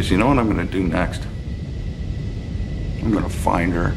Because you know what I'm going to do next? I'm going to find her.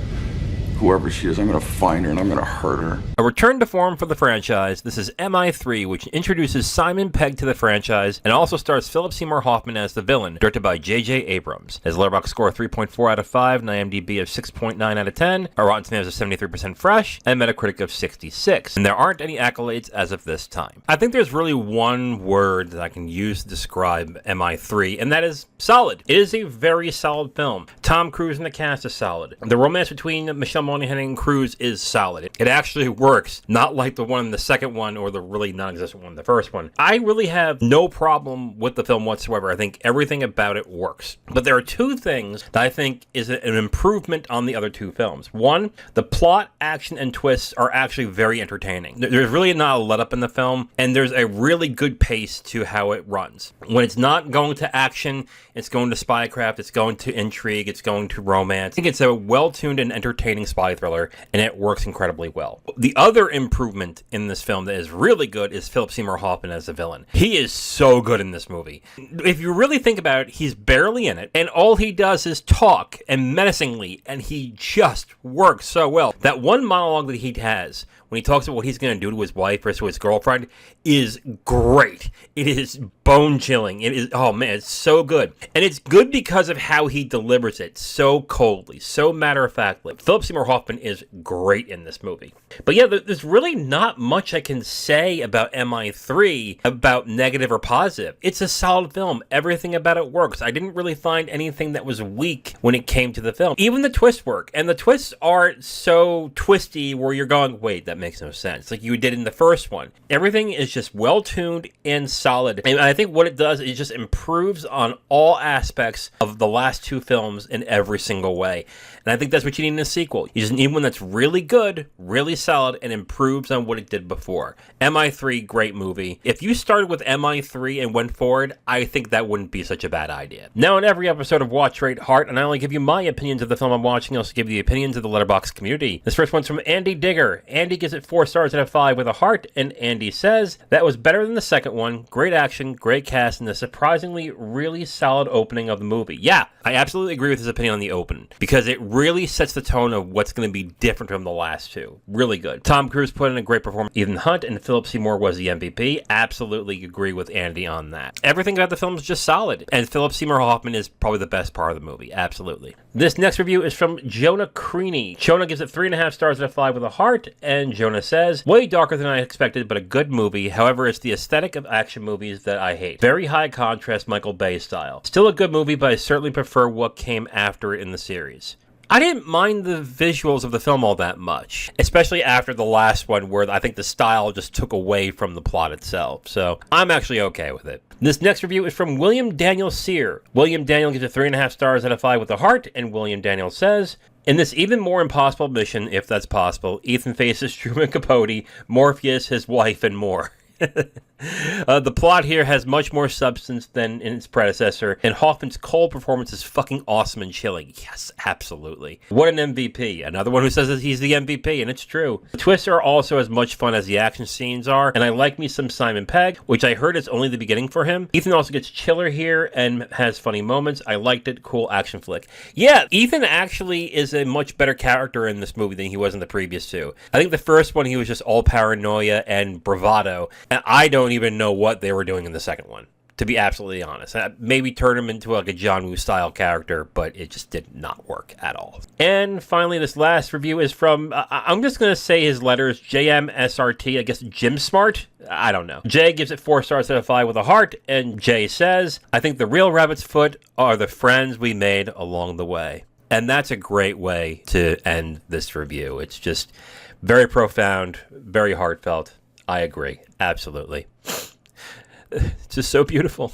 Whoever she is, I'm going to find her and I'm going to hurt her. A return to form for the franchise. This is MI3, which introduces Simon Pegg to the franchise and also stars Philip Seymour Hoffman as the villain, directed by J.J. Abrams. His Letterboxd score 3.4 out of 5, an IMDb of 6.9 out of 10, a Rotten Tomatoes of 73% fresh, and Metacritic of 66. And there aren't any accolades as of this time. I think there's really one word that I can use to describe MI3, and that is solid. It is a very solid film. Tom Cruise and the cast is solid. The romance between Michelle Monaghan and Cruise is solid. It actually works, not like the one in the second one or the really non-existent one in the first one. I really have no problem with the film whatsoever. I think everything about it works. But there are two things that I think is an improvement on the other two films. One, the plot, action, and twists are actually very entertaining. There's really not a let-up in the film, and there's a really good pace to how it runs. When it's not going to action, it's going to spycraft, it's going to intrigue, it's going to romance. I think it's a well-tuned and entertaining spy thriller, and it works incredibly well. The other improvement in this film that is really good is Philip Seymour Hoffman as the villain. He is so good in this movie. If you really think about it, he's barely in it, and all he does is talk, and menacingly, and he just works so well. That one monologue that he has when he talks about what he's going to do to his wife or to his girlfriend is great. It is bone-chilling. It is, oh man, it's so good. And it's good because of how he delivers it so coldly, so matter-of-factly. Philip Seymour Hoffman is great in this movie. But yeah, there's really not much I can say about MI3 about negative or positive. It's a solid film. Everything about it works. I didn't really find anything that was weak when it came to the film. Even the twists work. And the twists aren't so twisty where you're going, wait, that makes no sense, like you did in the first one. Everything is just well-tuned and solid. And I think what it does is just improves on all aspects of the last two films in every single way. And I think that's what you need in a sequel. You just need one that's really good, really solid, and improves on what it did before. MI3, great movie. If you started with MI3 and went forward, I think that wouldn't be such a bad idea. Now, in every episode of Watch, Rate, Heart, and I only give you my opinions of the film I'm watching, I also give you the opinions of the Letterboxd community. This first one's from Andy Digger. Andy gives it 4 stars out of 5 with a heart, and Andy says, that was better than the second one. Great action, great cast, and a surprisingly really solid opening of the movie. Yeah, I absolutely agree with his opinion on the open, because it really sets the tone of what's going to be different from the last two. Really good. Tom Cruise put in a great performance. Ethan Hunt and Philip Seymour was the MVP. Absolutely agree with Andy on that. Everything about the film is just solid, and Philip Seymour Hoffman is probably the best part of the movie. Absolutely. This next review is from Jonah Creaney. Jonah gives it 3.5 stars out of 5 with a heart, and Jonah says, way darker than I expected, but a good movie. However, it's the aesthetic of action movies that I hate. Very high contrast Michael Bay style. Still a good movie, but I certainly prefer what came after it in the series. I didn't mind the visuals of the film all that much, especially after the last one where I think the style just took away from the plot itself, so I'm actually okay with it. This next review is from William Daniel Sear. William Daniel gives it 3.5 stars out of 5 with a heart, and William Daniel says, in this even more impossible mission, if that's possible, Ethan faces Truman Capote, Morpheus, his wife, and more. The plot here has much more substance than in its predecessor, and Hoffman's cold performance is fucking awesome and chilling. Yes, absolutely. What an MVP. Another one who says that he's the MVP, and it's true. The twists are also as much fun as the action scenes are, and I like me some Simon Pegg, which I heard is only the beginning for him. Ethan also gets chiller here and has funny moments. I liked it. Cool action flick. Yeah, Ethan actually is a much better character in this movie than he was in the previous two. I think the first one he was just all paranoia and bravado, and I don't even know what they were doing in the second one, to be absolutely honest. Maybe turn him into like a John Woo style character, but it just did not work at all. And finally, this last review is from, I'm just going to say his letters, JMSRT, I guess Jim Smart? I don't know. Jay gives it 4 stars out of 5 with a heart, and Jay says, I think the real Rabbit's Foot are the friends we made along the way. And that's a great way to end this review. It's just very profound, very heartfelt. I agree. Absolutely. It's just so beautiful.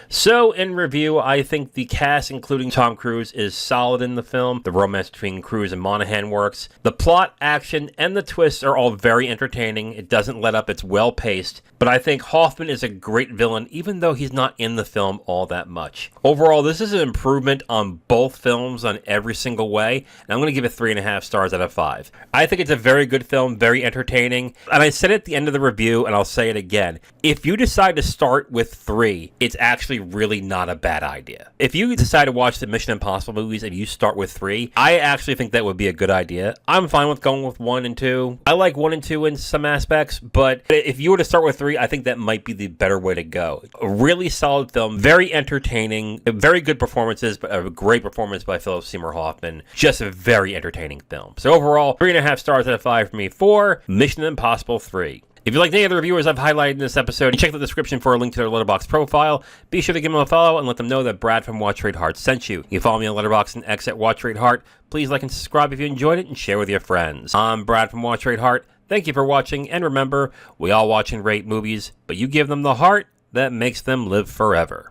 So, in review, I think the cast, including Tom Cruise, is solid in the film. The romance between Cruise and Monaghan works. The plot, action, and the twists are all very entertaining. It doesn't let up. It's well-paced. But I think Hoffman is a great villain, even though he's not in the film all that much. Overall, this is an improvement on both films on every single way, and I'm going to give it 3.5 stars out of 5. I think it's a very good film, very entertaining. And I said it at the end of the review, and I'll say it again. If you decide to start with 3, it's it's actually really not a bad idea. If you decide to watch the Mission Impossible movies and you start with 3, I actually think that would be a good idea. I'm fine with going with 1 and 2. I like 1 and 2 in some aspects, but if you were to start with 3, I think that might be the better way to go. A really solid film, very entertaining, very good performances, but a great performance by Philip Seymour Hoffman. Just a very entertaining film. So overall, 3.5 stars out of 5 for me for Mission Impossible 3. If you like any of the reviewers I've highlighted in this episode, check the description for a link to their Letterboxd profile. Be sure to give them a follow and let them know that Brad from Watch Rate Heart sent you. You can follow me on Letterboxd and X at Watch Rate Heart. Please like and subscribe if you enjoyed it and share with your friends. I'm Brad from Watch Rate Heart. Thank you for watching, and remember, we all watch and rate movies, but you give them the heart that makes them live forever.